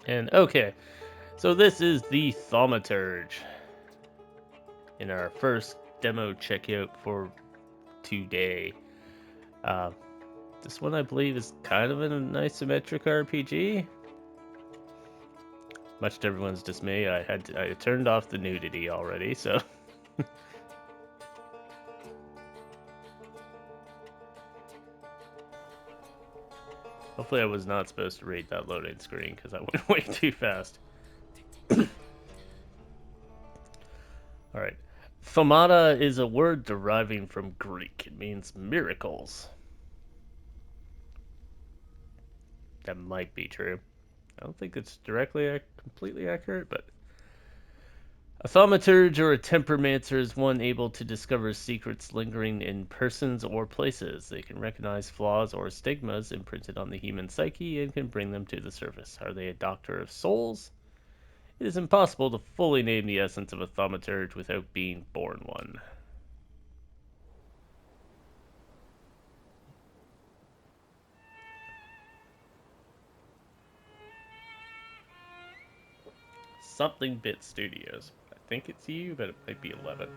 And okay, so this is the Thaumaturge in our first demo checkout for today. Uh, this one I believe is kind of an isometric RPG. Much to everyone's dismay, I turned off the nudity already, so hopefully I was not supposed to read that loading screen because I went way too fast. Alright. Thaumaturge is a word deriving from Greek. It means miracles. That might be true. I don't think it's directly completely accurate, but a thaumaturge or a tempermancer is one able to discover secrets lingering in persons or places. They can recognize flaws or stigmas imprinted on the human psyche and can bring them to the surface. Are they a doctor of souls? It is impossible to fully name the essence of a thaumaturge without being born one. Something Bit Studios. I think it's you, but it might be 11.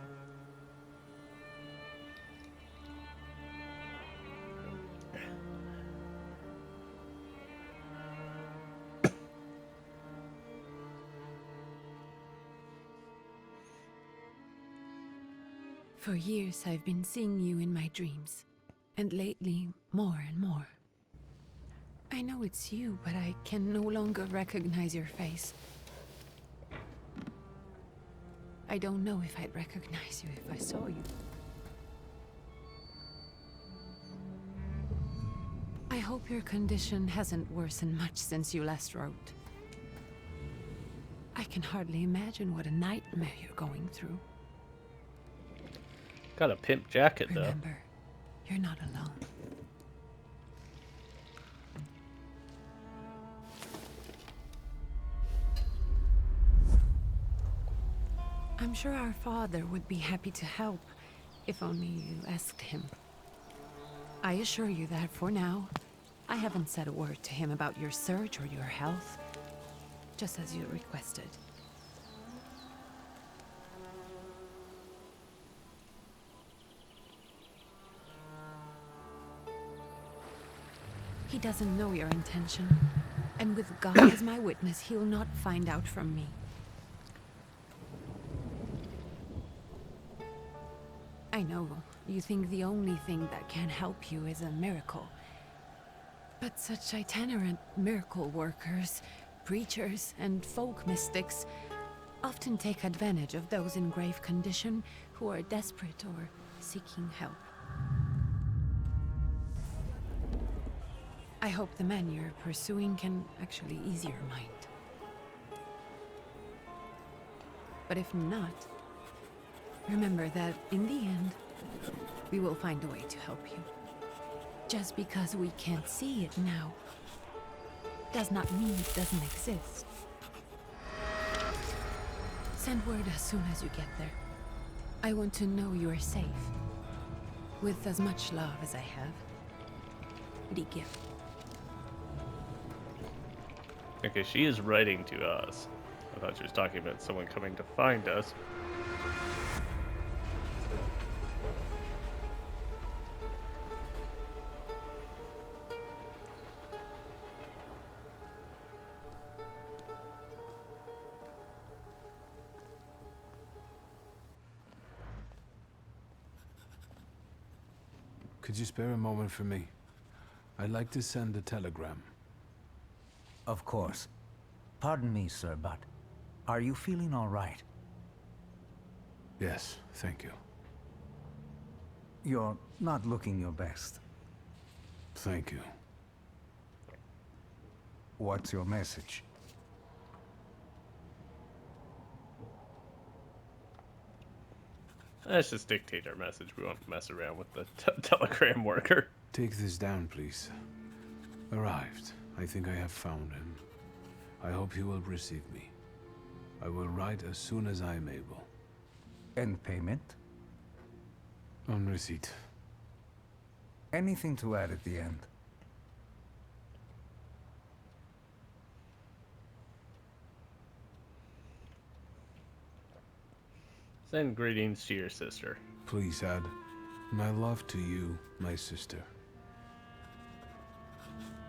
For years I've been seeing you in my dreams, and lately more and more. I know it's you, but I can no longer recognize your face. I don't know if I'd recognize you if I saw you. I hope your condition hasn't worsened much since you last wrote. I can hardly imagine what a nightmare you're going through. Got a pimp jacket, though. Remember, you're not alone. I'm sure our father would be happy to help, if only you asked him. I assure you that for now, I haven't said a word to him about your search or your health, just as you requested. He doesn't know your intention, and with God as my witness, he'll not find out from me. I know you think the only thing that can help you is a miracle. But such itinerant miracle workers, preachers, and folk mystics often take advantage of those in grave condition who are desperate or seeking help. I hope the man you're pursuing can actually ease your mind. But if not, remember that in the end, we will find a way to help you. Just because we can't see it now, does not mean it doesn't exist. Send word as soon as you get there. I want to know you are safe. With as much love as I have. Rike. Okay, she is writing to us. I thought she was talking about someone coming to find us. Could you spare a moment for me? I'd like to send a telegram. Of course. Pardon me, sir, but are you feeling all right? Yes, thank you. You're not looking your best. Thank you. What's your message? Let's just dictate our message. We won't mess around with the telegram worker. Take this down, please. Arrived. I think I have found him. I hope he will receive me. I will write as soon as I am able. And payment? On receipt. Anything to add at the end? Send greetings to your sister. Please add my love to you, my sister.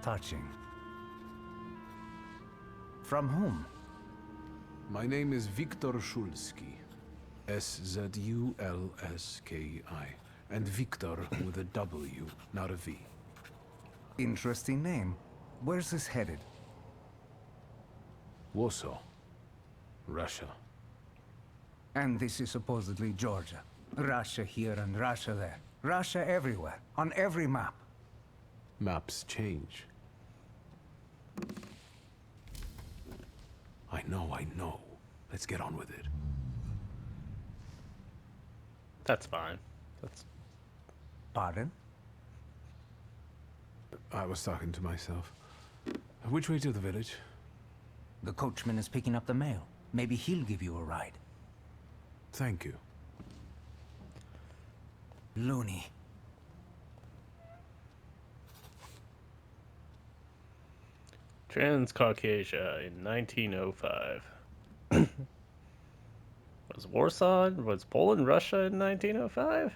Touching. From whom? My name is Viktor Szulski. Szulski. And Victor with a W, not a V. Interesting name. Where's this headed? Warsaw. Russia. And this is supposedly Georgia. Russia here and Russia there. Russia everywhere, on every map. Maps change. I know. Let's get on with it. That's fine. That's Pardon? I was talking to myself. Which way to the village? The coachman is picking up the mail. Maybe he'll give you a ride. Thank you. Loony. Transcaucasia in 1905. Was Poland Russia in 1905?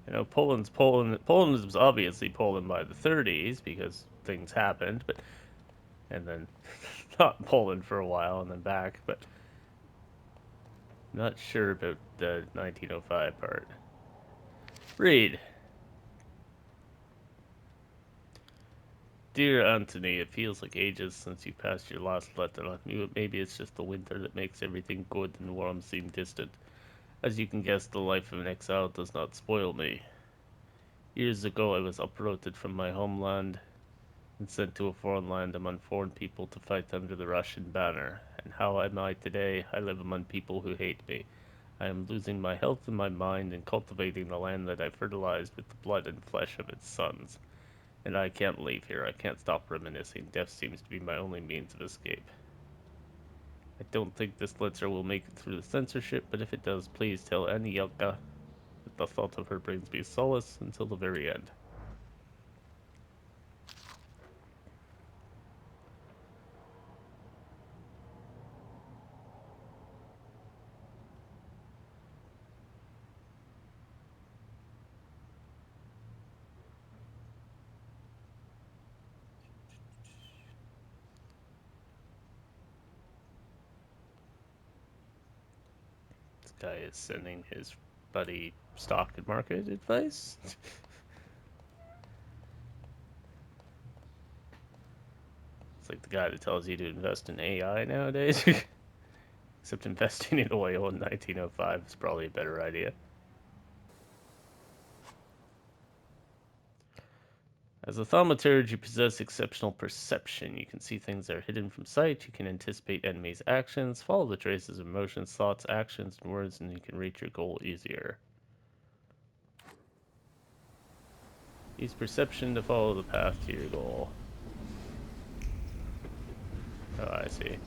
You know, Poland was obviously Poland by the 30s because things happened, but and then not Poland for a while and then back, but not sure about the 1905 part. Read. Dear Anthony, it feels like ages since you passed your last letter on me, but maybe it's just the winter that makes everything good and warm seem distant. As you can guess, the life of an exile does not spoil me. Years ago, I was uprooted from my homeland and sent to a foreign land among foreign people to fight under the Russian banner. And how am I today? I live among people who hate me. I am losing my health and my mind and cultivating the land that I fertilized with the blood and flesh of its sons. And I can't leave here. I can't stop reminiscing. Death seems to be my only means of escape. I don't think this letter will make it through the censorship, but if it does, please tell Anielka that the thought of her brings me solace until the very end. This guy is sending his buddy stock and market advice. It's like the guy that tells you to invest in AI nowadays. Except investing in oil in 1905 is probably a better idea. As a thaumaturge, you possess exceptional perception. You can see things that are hidden from sight. You can anticipate enemies' actions, follow the traces of emotions, thoughts, actions, and words, and you can reach your goal easier. Use perception to follow the path to your goal. Oh, I see.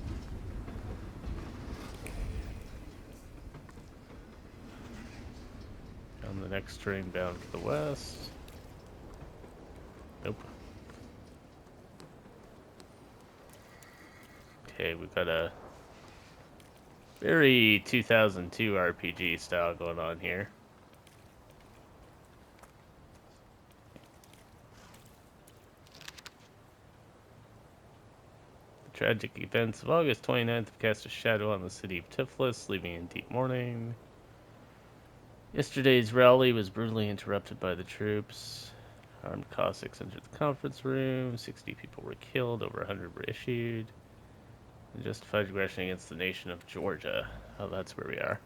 On the next train bound to the west. Nope. Okay, we've got a very 2002 RPG style going on here. The tragic events of August 29th have cast a shadow on the city of Tiflis, leaving in deep mourning. Yesterday's rally was brutally interrupted by the troops. Armed Cossacks entered the conference room. 60 people were killed. Over 100 were issued. And justified aggression against the nation of Georgia. Oh, that's where we are.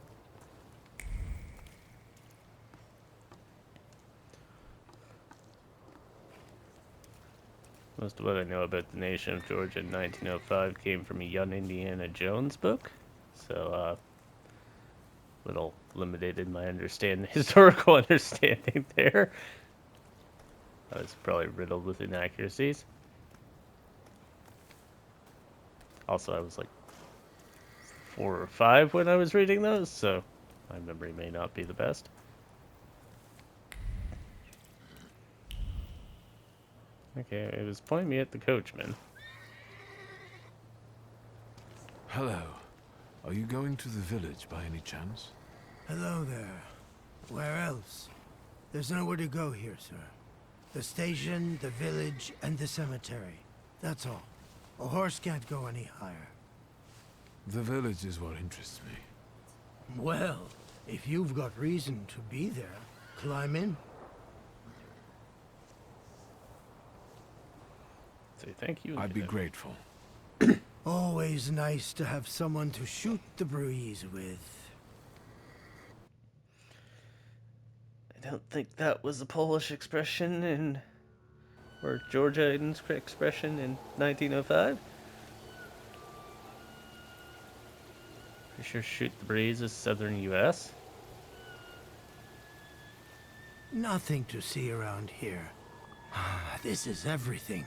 Most of what I know about the nation of Georgia in 1905 came from a young Indiana Jones book. So, little limited in my historical understanding there. I was probably riddled with inaccuracies. Also, I was like 4 or 5 when I was reading those, so my memory may not be the best. Okay, it was pointing me at the coachman. Hello. Are you going to the village by any chance? Hello there. Where else? There's nowhere to go here, sir. The station, the village, and the cemetery. That's all. A horse can't go any higher. The village is what interests me. Well, if you've got reason to be there, climb in. Say thank you. I'd be grateful. Always nice to have someone to shoot the breeze with. I don't think that was a Polish expression or Georgian expression in 1905. Pretty sure shoot the breeze is southern U.S. Nothing to see around here. This is everything.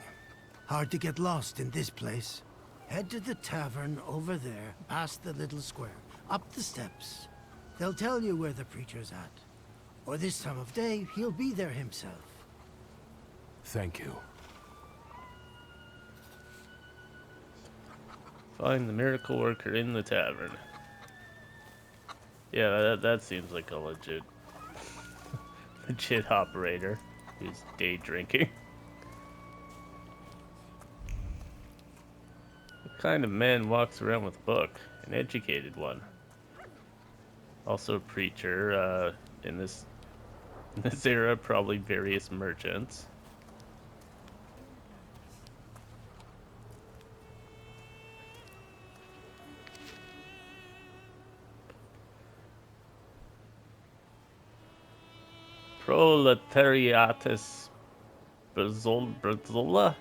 Hard to get lost in this place. Head to the tavern over there, past the little square, up the steps. They'll tell you where the preacher's at. Or this time of day, he'll be there himself. Thank you. Find the miracle worker in the tavern. Yeah, that seems like a legit operator who's day drinking. What kind of man walks around with a book? An educated one. Also a preacher, in this era, probably various merchants. Proletariatus Britzola?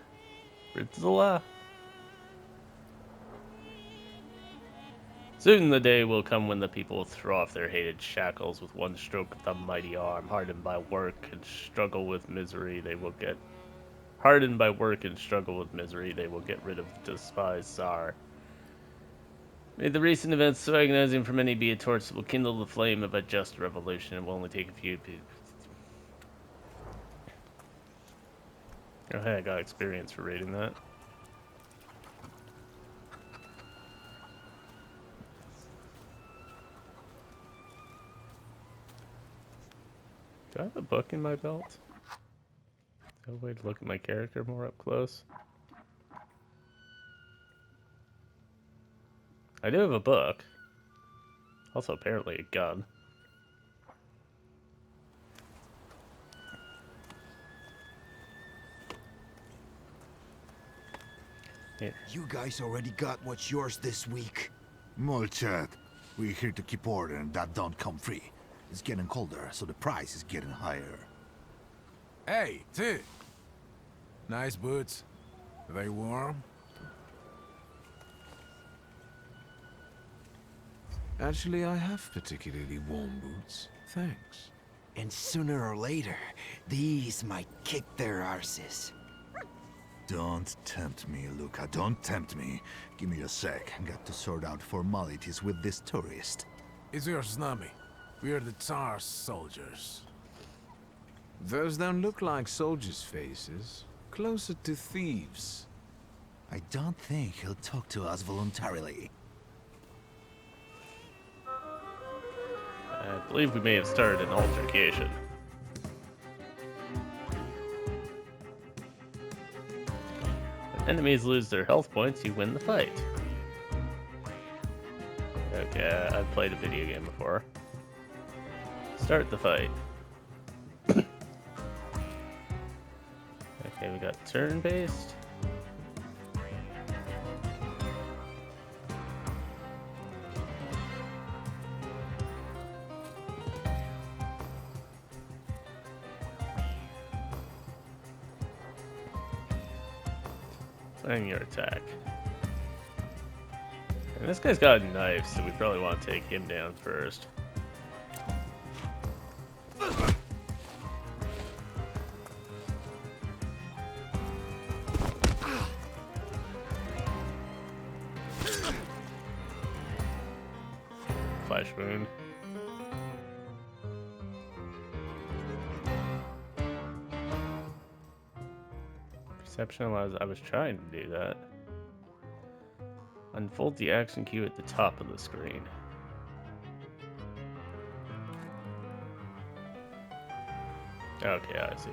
Soon the day will come when the people will throw off their hated shackles with one stroke of the mighty arm, hardened by work and struggle with misery. They will get rid of the despised Tsar. May the recent events so agonizing for many be a torch that will kindle the flame of a just revolution. It will only take a few people. Oh hey, I got experience for reading that. Do I have a book in my belt? Is there a way to look at my character more up close? I do have a book. Also apparently a gun. Here. You guys already got what's yours this week. Molchat, we're here to keep order and that don't come free. It's getting colder, so the price is getting higher. Hey, T. Nice boots. Are they warm? Actually, I have particularly warm boots. Thanks. And sooner or later, these might kick their arses. Don't tempt me, Luca. Don't tempt me. Give me a sec. I got to sort out formalities with this tourist. It's your snummy. We are the Tsar's soldiers. Those don't look like soldiers' faces. Closer to thieves. I don't think he'll talk to us voluntarily. I believe we may have started an altercation. When enemies lose their health points, you win the fight. Okay, I've played a video game before. Start the fight. Okay, we got turn-based. Plan your attack. And this guy's got a knife, so we probably want to take him down first. Flash wound. Exceptional as I was trying to do that. Unfold the action cue at the top of the screen. Okay, I see.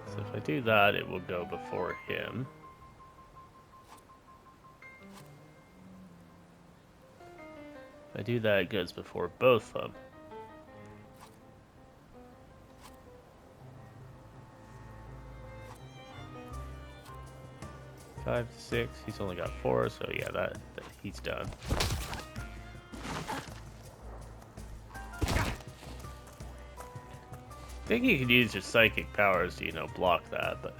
So if I do that, it will go before him. If I do that, it goes before both of them. Five to six. He's only got four, so yeah, that he's done. I think you could use your psychic powers to, you know, block that, but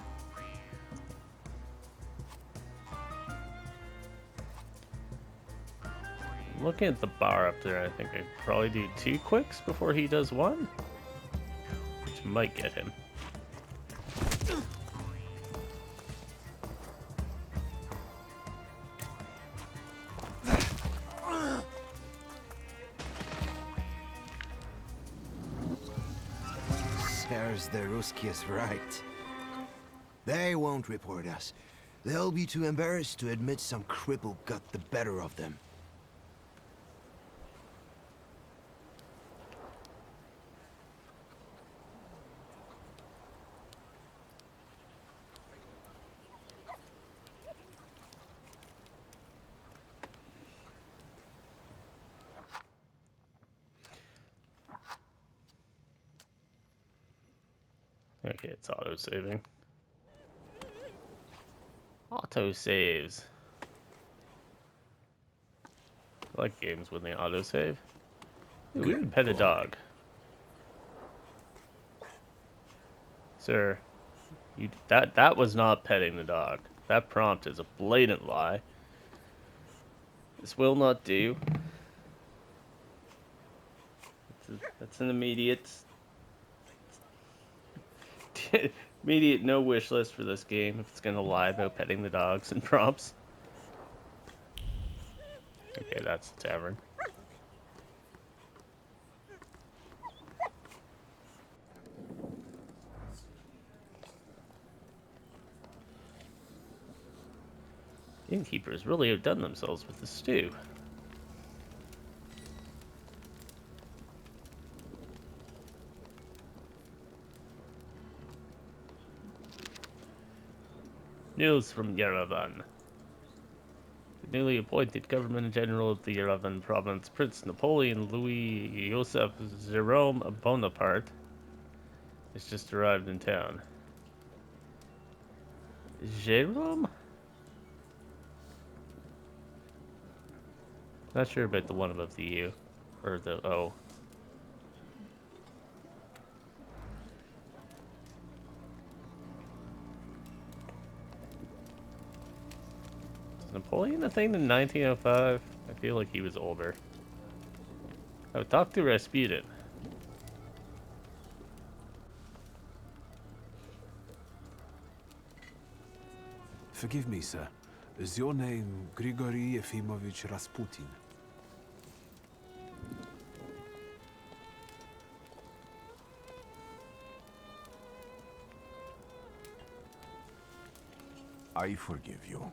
looking at the bar up there, I think I could probably do 2 quicks before he does 1, which might get him. Serves the Ruskies right. They won't report us. They'll be too embarrassed to admit some cripple got the better of them. Okay, it's auto-saving. Auto-saves. I like games when they auto-save. Ooh, we can pet a dog. Sir, that was not petting the dog. That prompt is a blatant lie. This will not do. That's an immediate... immediate no wish list for this game if it's gonna lie about petting the dogs and prompts. Okay, that's the tavern. Innkeepers really outdone themselves with the stew. News from Yerevan. The newly appointed Governor General of the Yerevan province, Prince Napoleon Louis Joseph Jerome Bonaparte, has just arrived in town. Jerome? Not sure about the one above the U. Or the O. Was Napoleon a thing in 1905? I feel like he was older. Oh, talk to Rasputin. Forgive me, sir. Is your name Grigory Efimovich Rasputin? I forgive you.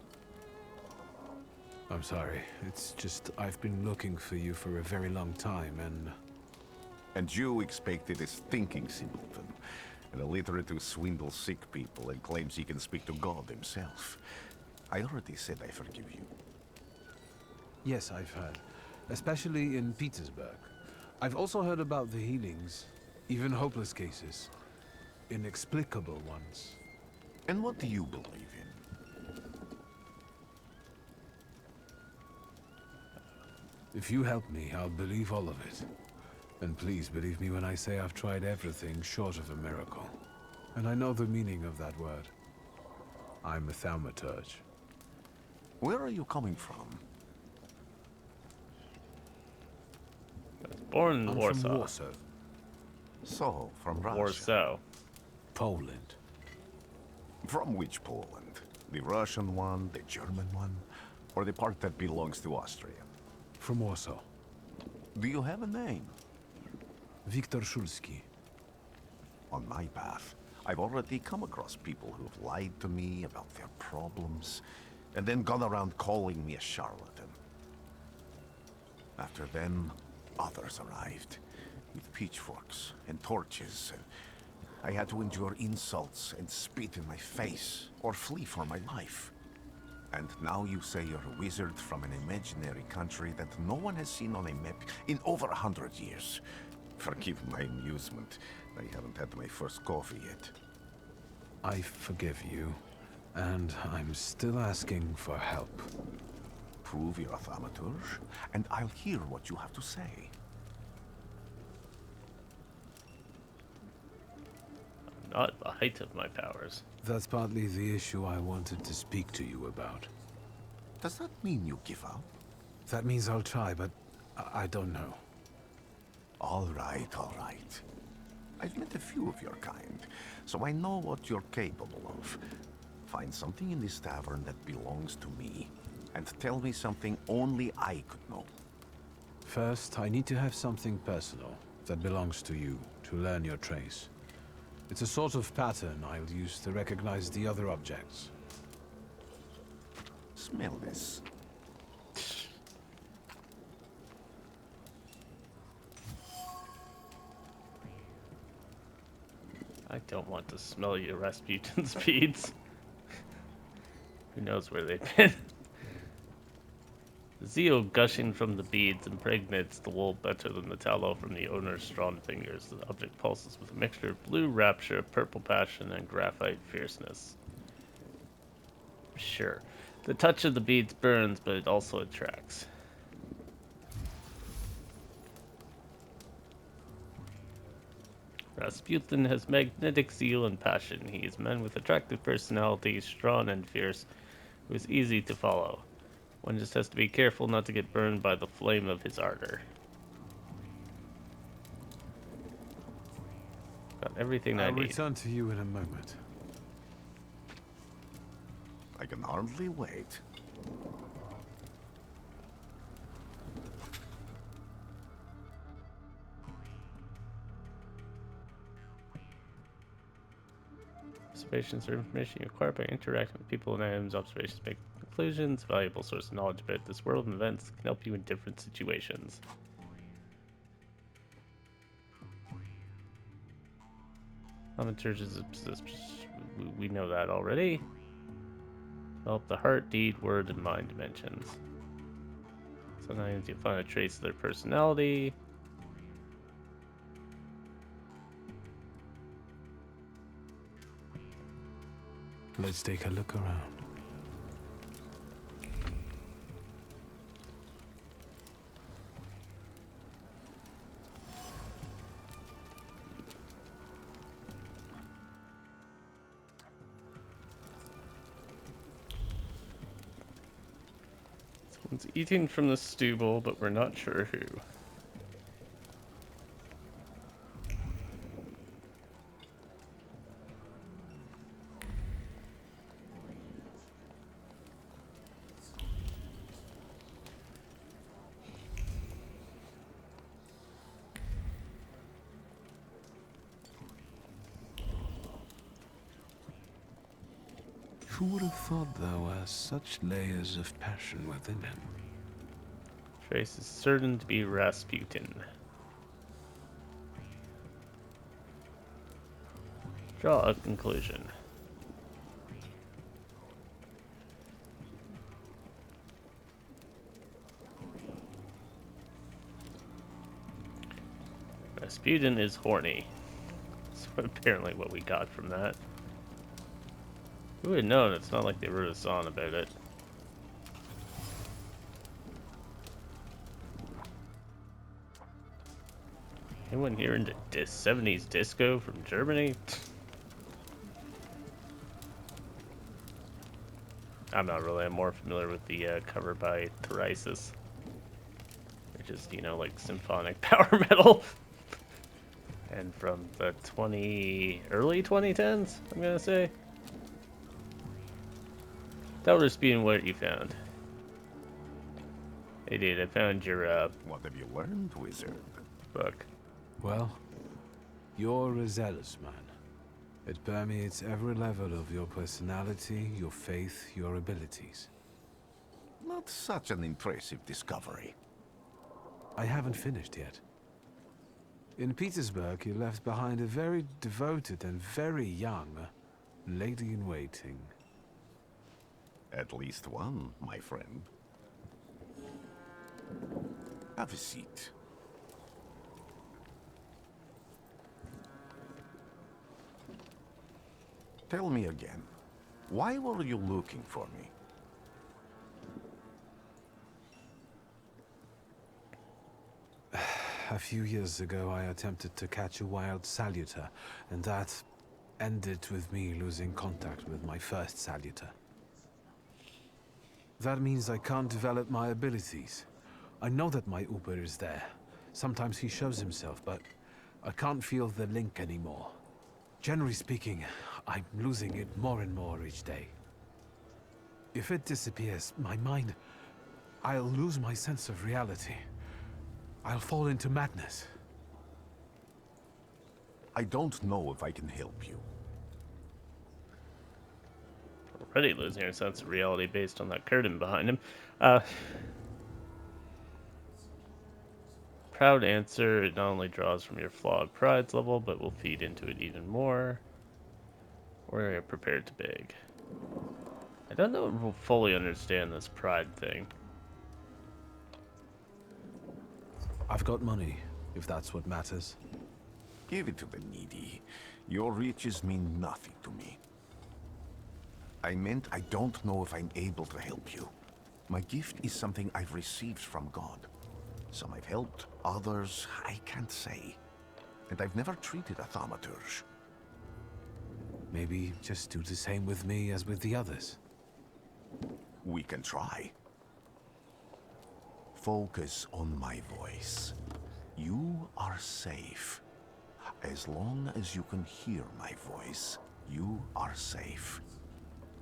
I'm sorry. It's just I've been looking for you for a very long time, and... And you expected a stinking simpleton, an illiterate who swindles sick people and claims he can speak to God himself. I already said I forgive you. Yes, I've heard. Especially in Petersburg. I've also heard about the healings, even hopeless cases. Inexplicable ones. And what do you believe in? If you help me, I'll believe all of it. And please believe me when I say I've tried everything short of a miracle. And I know the meaning of that word. I'm a Thaumaturge. Where are you coming from? Born in I'm Warsaw. from Warsaw, So, from Russia. Warsaw. Poland. From which Poland? The Russian one, the German one, or the part that belongs to Austria? From Warsaw. Do you have a name? Viktor Szulski. On my path, I've already come across people who've lied to me about their problems, and then gone around calling me a charlatan. After them, others arrived, with pitchforks and torches, and I had to endure insults and spit in my face, or flee for my life. And now you say you're a wizard from an imaginary country that no one has seen on a map in over 100 years. Forgive my amusement. I haven't had my first coffee yet. I forgive you, and I'm still asking for help. Prove you're a Thaumaturge, and I'll hear what you have to say. Not at the height of my powers. That's partly the issue I wanted to speak to you about. Does that mean you give up? That means I'll try, but I don't know. All right, all right. I've met a few of your kind, so I know what you're capable of. Find something in this tavern that belongs to me, and tell me something only I could know. First, I need to have something personal that belongs to you to learn your trace. It's a sort of pattern I'll use to recognize the other objects. Smell this. I don't want to smell your Rasputin's beads. Who knows where they've been? The zeal gushing from the beads impregnates the wool better than the tallow from the owner's strong fingers. The object pulses with a mixture of blue rapture, purple passion, and graphite fierceness. Sure. The touch of the beads burns, but it also attracts. Rasputin has magnetic zeal and passion. He is a man with attractive personality, strong and fierce, who is easy to follow. One just has to be careful not to get burned by the flame of his ardor. Got everything I I'll need. return to you in a moment. I can hardly wait. Observations are information you acquire by interacting with people and items. Observations make conclusions. Valuable source of knowledge about this world and events can help you in different situations. Thaumaturge is we know that already. Develop the heart, deed, word, and mind dimensions. Sometimes you find a trace of their personality. Let's take a look around. Someone's eating from the stew bowl, but we're not sure who. Who would have thought there were such layers of passion within him? Trace is certain to be Rasputin. Draw a conclusion. Rasputin is horny. That's apparently what we got from that. Who would have known? It's not like they wrote a song about it. Anyone here into 70s disco from Germany? I'm not really. I'm more familiar with the cover by Thaumaturge, which is, you know, like symphonic power metal. And from the early 2010s, I'm gonna say. Thaumaturge being what you found. Hey dude, I found your What have you learned, wizard? book. Well, you're a zealous man. It permeates every level of your personality, your faith, your abilities. Not such an impressive discovery. I haven't finished yet. In Petersburg, you left behind a very devoted and very young lady-in-waiting. At least one, my friend. Have a seat. Tell me again, why were you looking for me? A few years ago, I attempted to catch a wild saluter, and that ended with me losing contact with my first saluter. That means I can't develop my abilities. I know that my Uber is there. Sometimes he shows himself, but I can't feel the link anymore. Generally speaking, I'm losing it more and more each day. If it disappears, my mind... I'll lose my sense of reality. I'll fall into madness. I don't know if I can help you. Already losing your sense of reality based on that curtain behind him. Proud answer, it not only draws from your flawed pride's level, but will feed into it even more. Or are you prepared to beg? I don't know if we'll fully understand this pride thing. I've got money, if that's what matters. Give it to the needy. Your riches mean nothing to me. I meant I don't know if I'm able to help you. My gift is something I've received from God. Some I've helped, others I can't say. And I've never treated a Thaumaturge. Maybe just do the same with me as with the others. We can try. Focus on my voice. You are safe. As long as you can hear my voice, you are safe.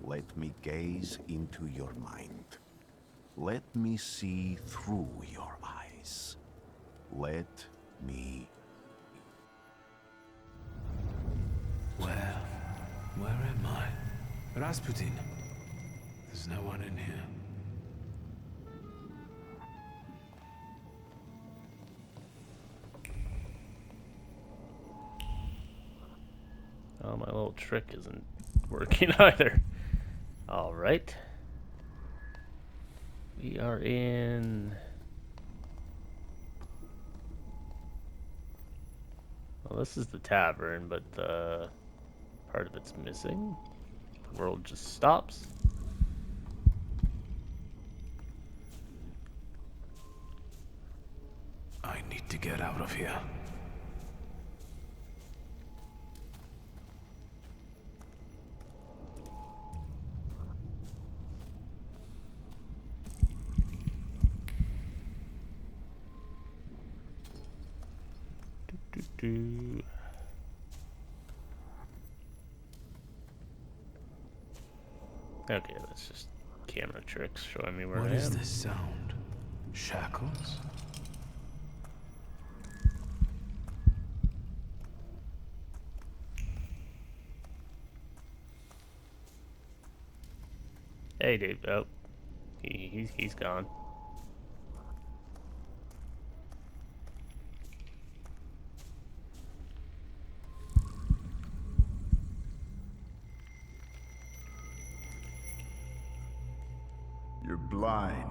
Let me gaze into your mind. Let me see through your eyes. Let me... Where am I? Rasputin. There's no one in here. Oh, my little trick isn't working either. Alright. We are in... Well, this is the tavern, but part of it's missing. The world just stops. I need to get out of here. Do. Okay, that's just camera tricks showing me where What I is am. this sound? Shackles? Hey, dude. Oh, he's gone. You're blind.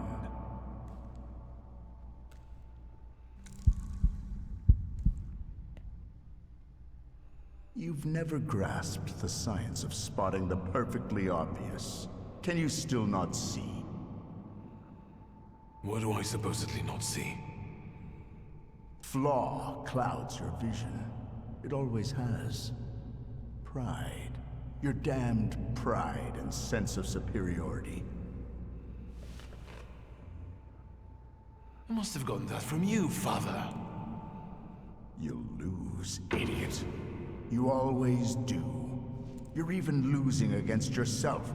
You've never grasped the science of spotting the perfectly obvious. Can you still not see? What do I supposedly not see? Flaw clouds your vision. It always has. Pride. Your damned pride and sense of superiority. I must have gotten that from you, Father. You'll lose, idiot. You always do. You're even losing against yourself.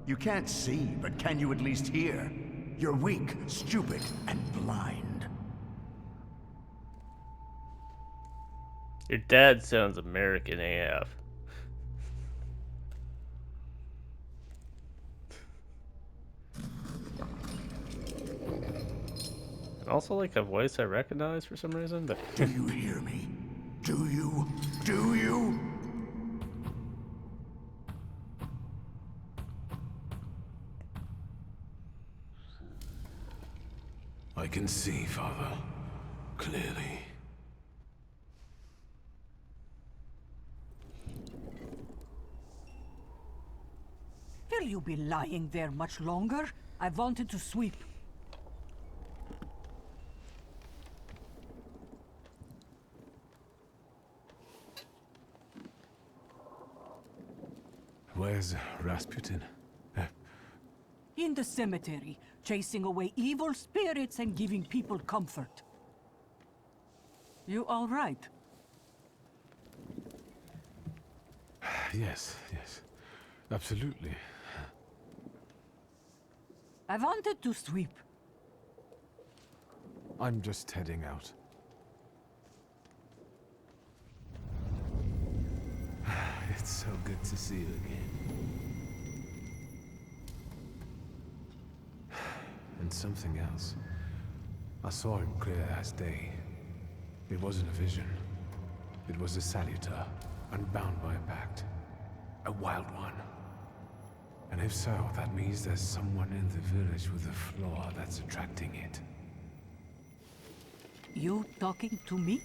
You can't see, but can you at least hear? You're weak, stupid, and blind. Your dad sounds American AF. And also like a voice I recognize for some reason, but Do you hear me? Do you? Do you? I can see, Father. Clearly. Will you be lying there much longer? I wanted to sweep. Where's Rasputin? In the cemetery, chasing away evil spirits and giving people comfort. You all right? Yes, yes. Absolutely. I wanted to sweep. I'm just heading out. It's so good to see you again. And something else. I saw him clear as day. It wasn't a vision. It was a saluter, unbound by a pact. A wild one. And if so, that means there's someone in the village with a flaw that's attracting it. You talking to me?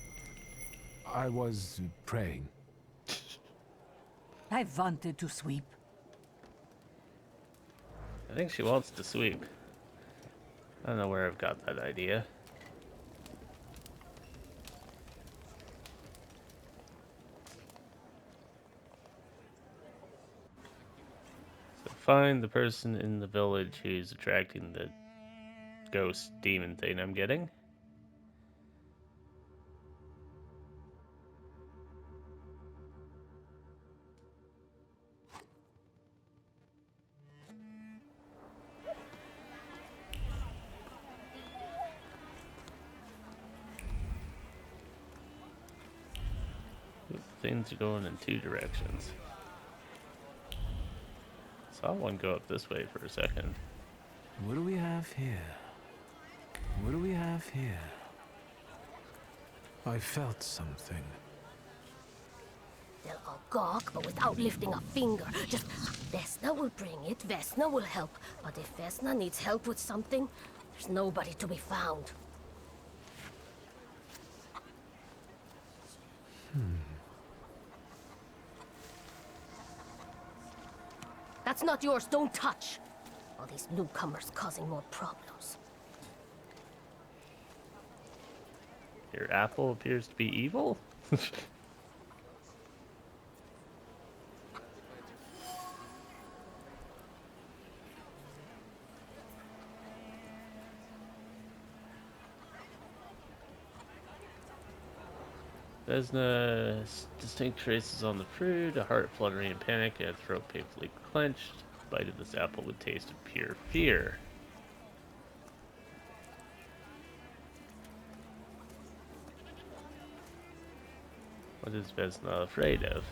I was praying. I wanted to sweep. I think she wants to sweep. I don't know where I've got that idea. So find the person in the village who's attracting the ghost demon thing I'm getting. Things are going in two directions. Saw one go up this way for a second. What do we have here? What do we have here? I felt something. They'll all gawk, but without lifting a finger. Just, Vesna will bring it, Vesna will help. But if Vesna needs help with something, there's nobody to be found. That's not yours, don't touch! All these newcomers causing more problems. Your apple appears to be evil? Vesna distinct traces on the fruit, a heart fluttering in panic, and a throat painfully clenched. The bite of this apple would taste of pure fear. What is Vesna afraid of?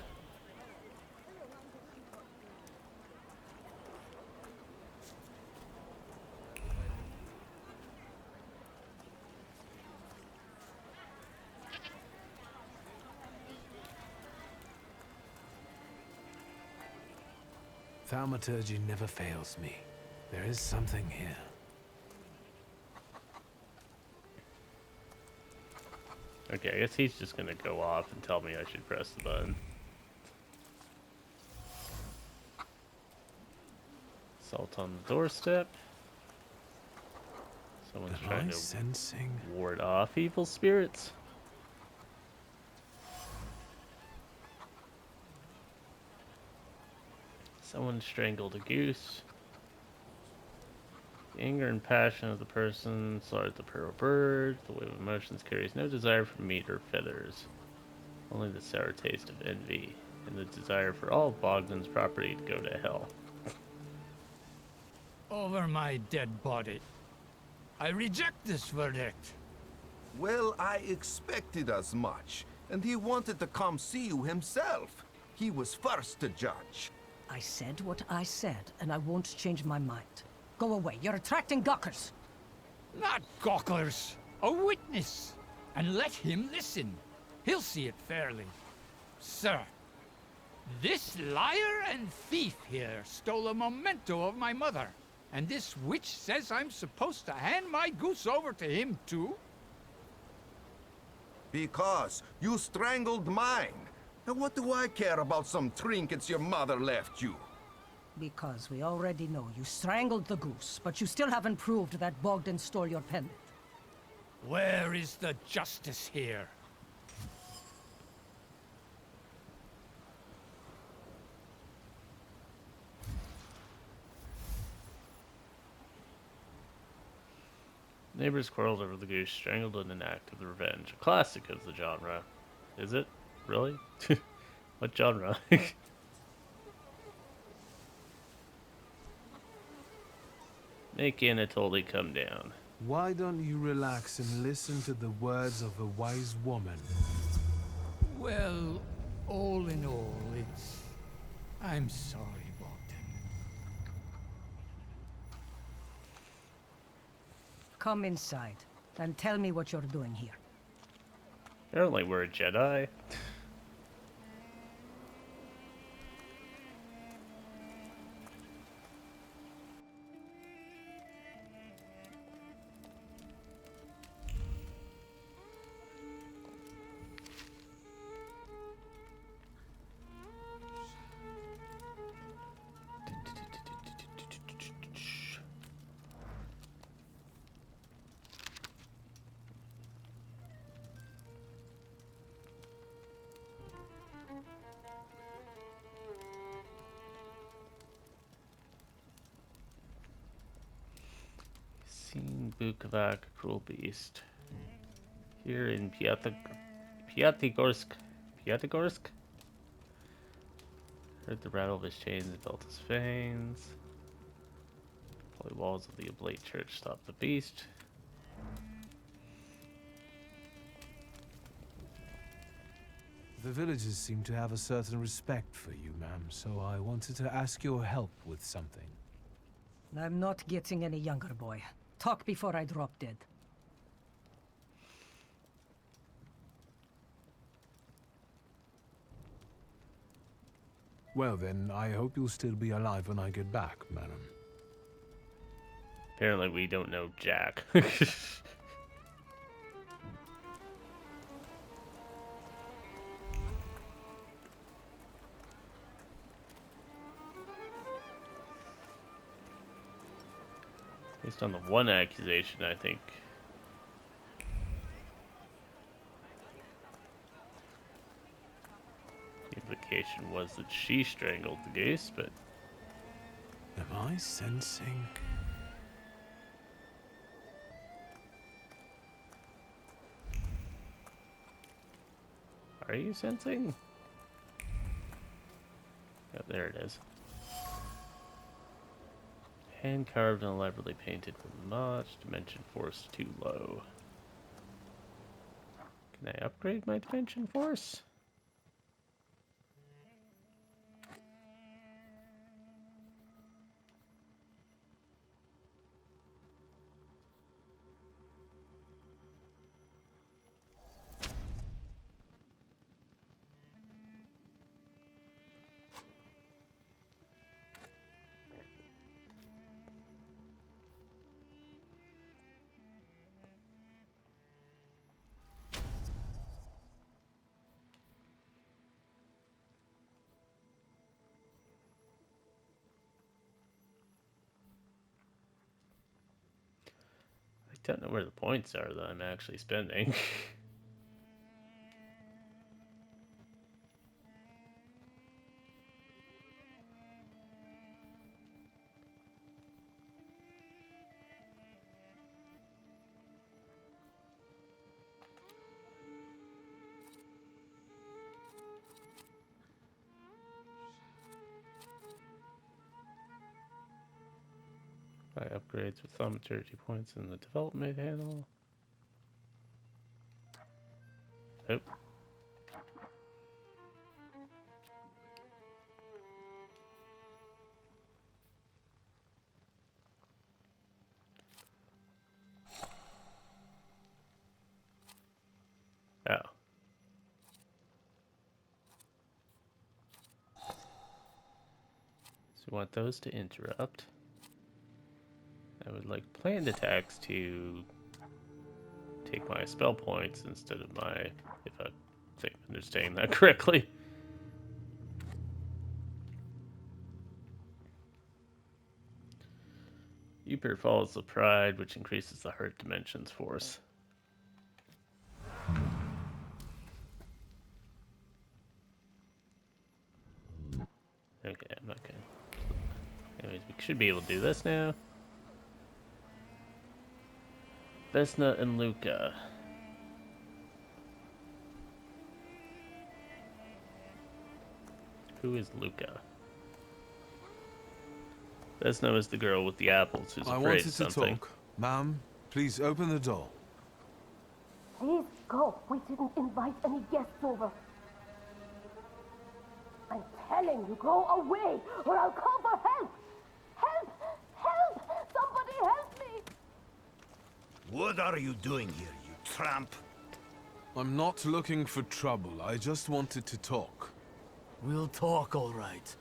Thaumaturge never fails me. There is something here. Okay, I guess he's just gonna go off and tell me I should press the button. Assault on the doorstep. Someone's Am trying I to sensing? ward off evil spirits. Someone strangled a goose. The anger and passion of the person slaughtered the pearl bird. The wave of emotions carries no desire for meat or feathers. Only the sour taste of envy and the desire for all of Bogdan's property to go to hell. Over my dead body. I reject this verdict. Well, I expected as much. And he wanted to come see you himself. He was first to judge. I said what I said, and I won't change my mind. Go away. You're attracting gawkers. Not gawkers. A witness. And let him listen. He'll see it fairly. Sir, this liar and thief here stole a memento of my mother. And this witch says I'm supposed to hand my goose over to him too? Because you strangled mine. And what do I care about some trinkets your mother left you? Because we already know you strangled the goose, but you still haven't proved that Bogdan stole your pendant. Where is the justice here? Neighbors quarreled over the goose strangled in an act of revenge. A classic of the genre. Is it? Really? What genre? Make Anatoly come down. Why don't you relax and listen to the words of a wise woman? Well, all in all, it's... I'm sorry, Bogdan. Come inside, and tell me what you're doing here. Apparently we're a Jedi. Seen Bukovac, a cruel beast. Here in Pyatigorsk. Pyatigorsk? Heard the rattle of his chains and felt his veins. Holy walls of the oblate church stopped the beast. The villagers seem to have a certain respect for you, ma'am, so I wanted to ask your help with something. I'm not getting any younger, boy. Talk before I drop dead. Well then, I hope you'll still be alive when I get back, madam. Apparently we don't know Jack. Based on the one accusation, I think. The implication was that she strangled the goose, but... Am I sensing? Are you sensing? Yeah, there it is. Hand carved and elaborately painted with much dimension force too low. Can I upgrade my dimension force? I don't know where the points are that I'm actually spending. Buy upgrades with thaumaturgy points in the development panel. Nope. Oh. So we want those to interrupt. I would like planned attacks to take my spell points instead of my, if I think I'm understanding that correctly. Uper follows the pride, which increases the hurt dimensions force. Okay, I'm not gonna. Anyways, we should be able to do this now. Vesna and Luca. Who is Luca? Vesna is the girl with the apples who's I afraid wanted of to something. talk. Ma'am, please open the door. Please go. We didn't invite any guests over. I'm telling you, go away, or I'll call for help. Help! Help! Somebody help me! What are you doing here, you tramp? I'm not looking for trouble. I just wanted to talk. We'll talk, all right.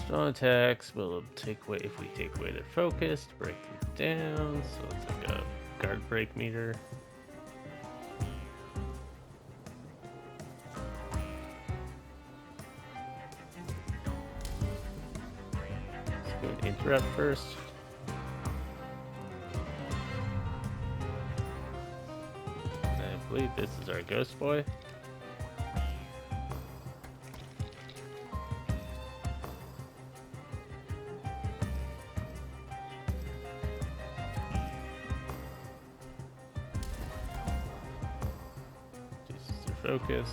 Strong attacks will take away if we take away their focus to break them down. So it's like a guard break meter. Let's go and interrupt first. And I believe this is our ghost boy. Focus.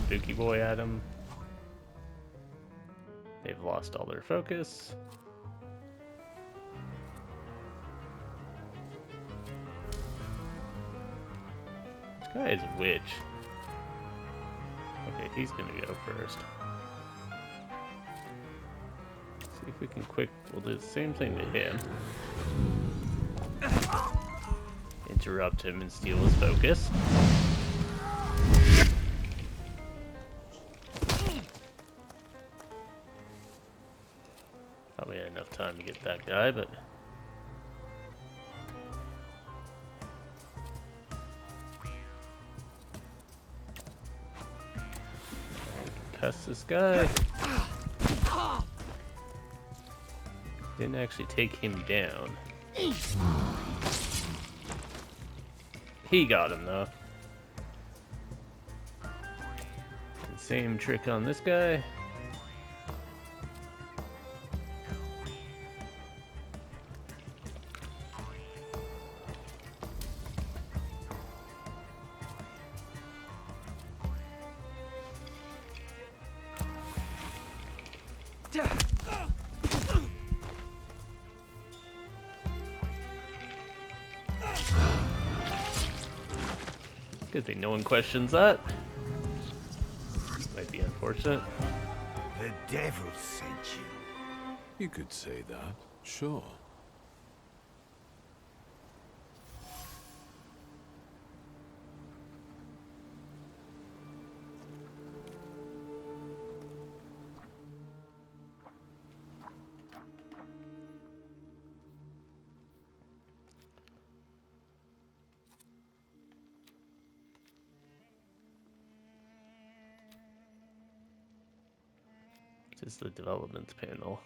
Spooky boy at him. They've lost all their focus. This guy is a witch. Okay, he's gonna go first. See if we can we'll do the same thing to him. Interrupt him and steal his focus. Probably had enough time to get that guy, but cuss this guy. Didn't actually take him down. He got him though. And same trick on this guy. Good thing no one questions that. Might be unfortunate. The devil sent you. You could say that, sure. This is the development panel.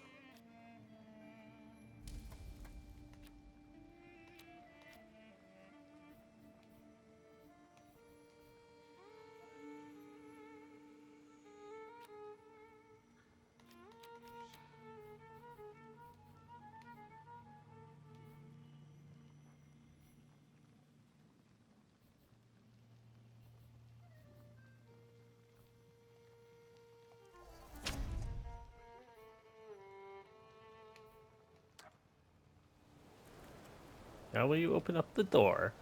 Now will you open up the door?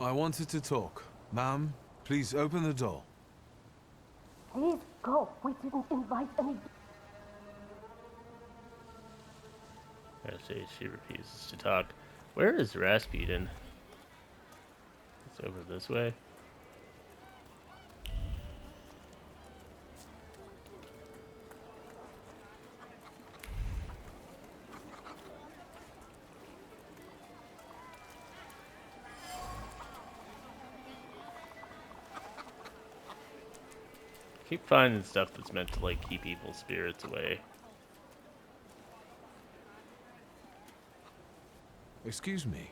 I wanted to talk. Ma'am, please open the door. Please go. We didn't invite any. I say she refuses to talk. Where is Rasputin? It's over this way. Keep finding stuff that's meant to like keep evil spirits away. Excuse me.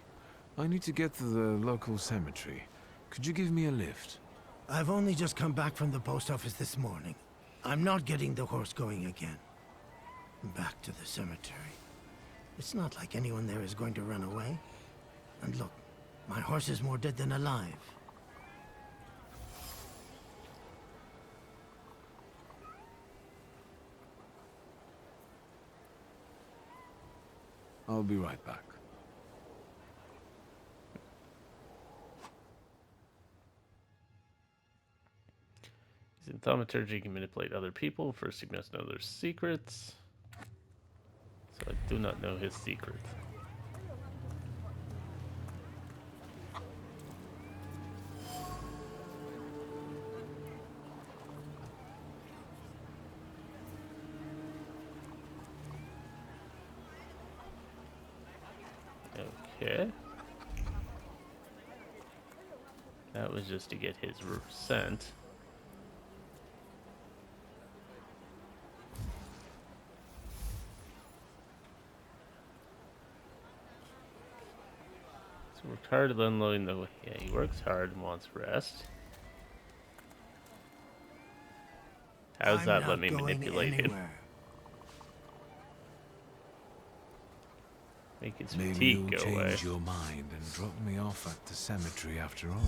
I need to get to the local cemetery. Could you give me a lift? I've only just come back from the post office this morning. I'm not getting the horse going again. Back to the cemetery. It's not like anyone there is going to run away. And look, my horse is more dead than alive. I'll be right back. Using Thaumaturge, you can manipulate other people. First, you must know their secrets. So I do not know his secret. Okay. That was just to get his scent. So worked hard at unloading the... Yeah, he works hard and wants rest. How's that let me manipulate him? Make his Maybe fatigue you'll go away. change your mind and drop me off at the cemetery after all.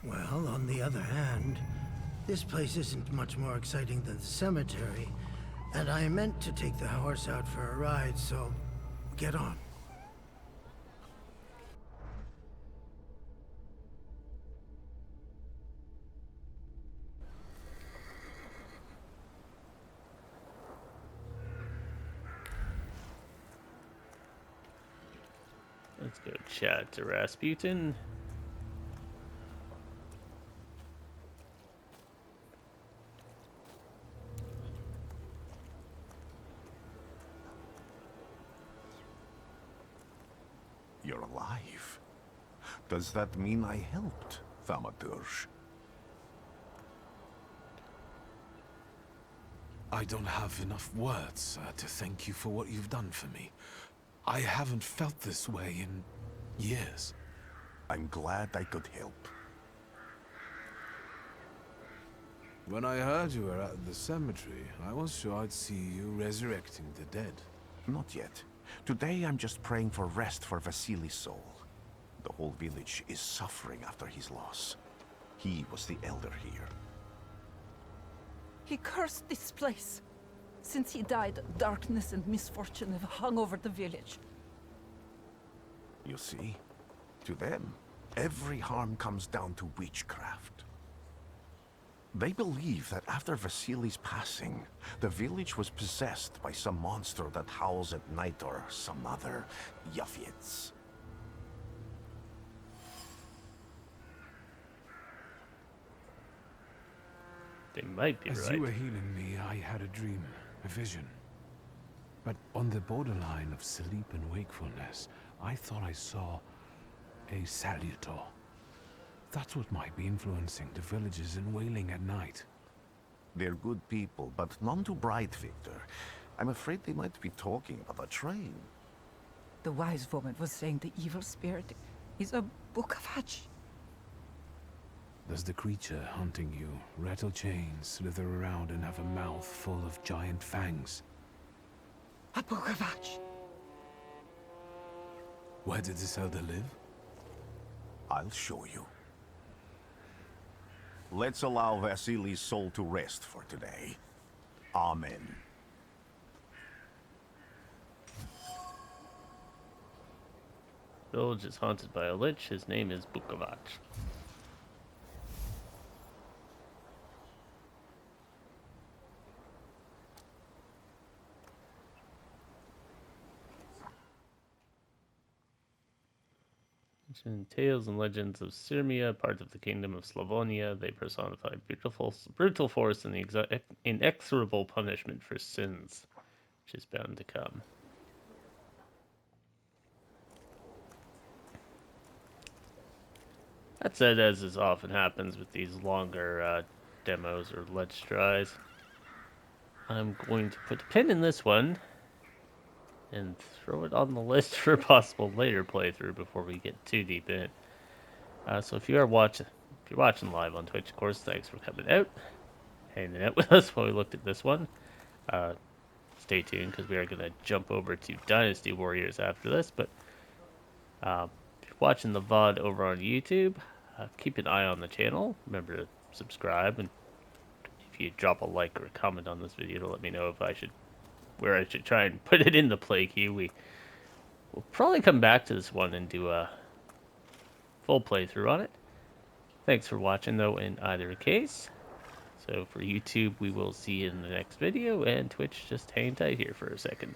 Well, on the other hand, this place isn't much more exciting than the cemetery, and I meant to take the horse out for a ride, so get on. Let's go chat to Rasputin. You're alive. Does that mean I helped, Thaumaturge? I don't have enough words to thank you for what you've done for me. I haven't felt this way in years. I'm glad I could help. When I heard you were at the cemetery, I was sure I'd see you resurrecting the dead. Not yet. Today I'm just praying for rest for Vasily's soul. The whole village is suffering after his loss. He was the elder here. He cursed this place. Since he died, darkness and misfortune have hung over the village. You see? To them, every harm comes down to witchcraft. They believe that after Vasily's passing, the village was possessed by some monster that howls at night or some other Yafits. They might be As right. you were healing me, I had a dream, a vision. But on the borderline of sleep and wakefulness, I thought I saw a salutor. That's what might be influencing the villagers in Wailing at night. They're good people, but none too bright, Victor. I'm afraid they might be talking about a train. The wise woman was saying the evil spirit is a book of hatch. Does the creature hunting you rattle chains, slither around, and have a mouth full of giant fangs? A book of hatch. Where did this elder live? I'll show you. Let's allow Vasily's soul to rest for today. Amen. Village is haunted by a lich. His name is Bukovac. Tales and legends of Sirmia, part of the kingdom of Slavonia. They personify brutal force and the inexorable punishment for sins, which is bound to come. That said, as is often happens with these longer demos or let's tries, I'm going to put a pin in this one and throw it on the list for a possible later playthrough before we get too deep in. So if you're watching live on Twitch, of course, thanks for coming out, hanging out with us while we looked at this one. Stay tuned because we are going to jump over to Dynasty Warriors after this. But if you're watching the VOD over on YouTube, keep an eye on the channel. Remember to subscribe, and if you drop a like or a comment on this video to let me know if where I should try and put it in the play queue. We'll probably come back to this one and do a full playthrough on it. Thanks for watching, though, in either case. So for YouTube, we will see you in the next video, and Twitch, just hang tight here for a second.